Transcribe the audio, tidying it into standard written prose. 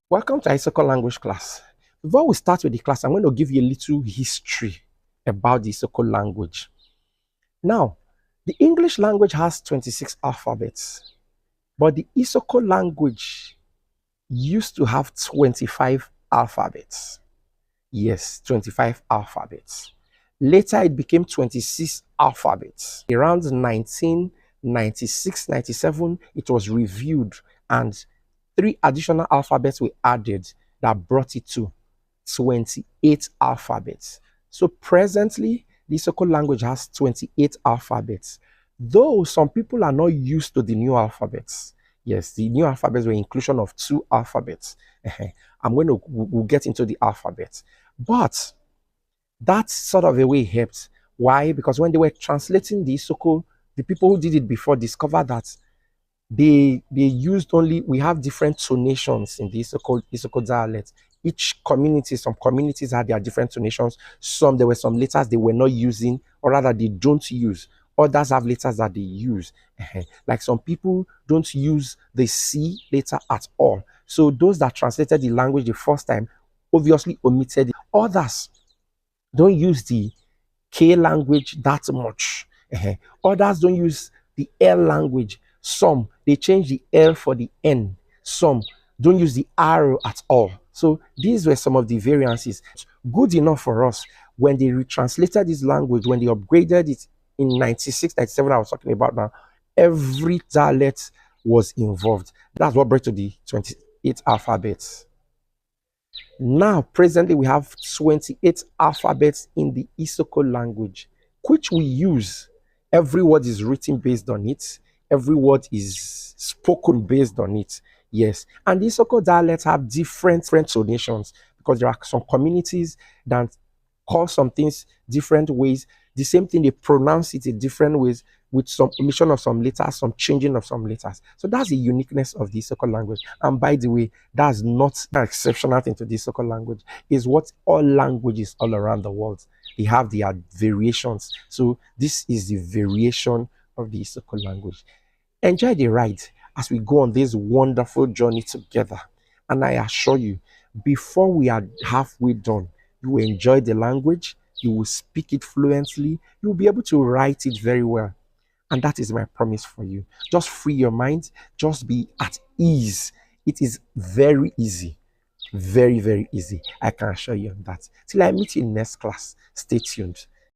Welcome to Isoko language class. Before we start with the class, I'm going to give you a little history about the Isoko language. Now, the English language has 26 alphabets, but the Isoko language used to have 25 alphabets. Yes, 25 alphabets. Later, it became 26 alphabets. Around 1996, 97, it was reviewed and three additional alphabets were added that brought it to 28 alphabets. So presently, the Isoko language has 28 alphabets. Though some people are not used to the new alphabets. Yes, the new alphabets were inclusion of two alphabets. We'll get into the alphabet. But that sort of a way helped. Why? Because when they were translating the Isoko, the people who did it before discovered that they used only, we have different tonations in the Isoko dialect. Each community, some communities had their different tonations. There were some letters they were not using, or rather they don't use. Others have letters that they use. Like some people don't use the C letter at all. So those that translated the language the first time obviously omitted it. Others don't use the K language that much. Others don't use the L language. Some they change the L for the N. Some don't use the R at all. So these were some of the variances. Good enough for us when they retranslated this language, when they upgraded it in 96, 97, I was talking about now, every dialect was involved. That's what brought to the 28 alphabets. Now, presently, we have 28 alphabets in the Isoko language, which we use. Every word is written based on it. Every word is spoken based on it. Yes. And the Isoko dialects have different tonations because there are some communities that call some things different ways. The same thing, they pronounce it in different ways with some omission of some letters, some changing of some letters. So that's the uniqueness of the Isoko language. And by the way, that's not an exceptional thing to the Isoko language. It's what all languages all around the world, they have their variations. So this is the variation of the Isoko language. Enjoy the ride as we go on this wonderful journey together. And I assure you, before we are halfway done, you will enjoy the language, you will speak it fluently, you will be able to write it very well. And that is my promise for you. Just free your mind, just be at ease. It is very easy. Very, very easy. I can assure you of that. Till I meet you in next class. Stay tuned.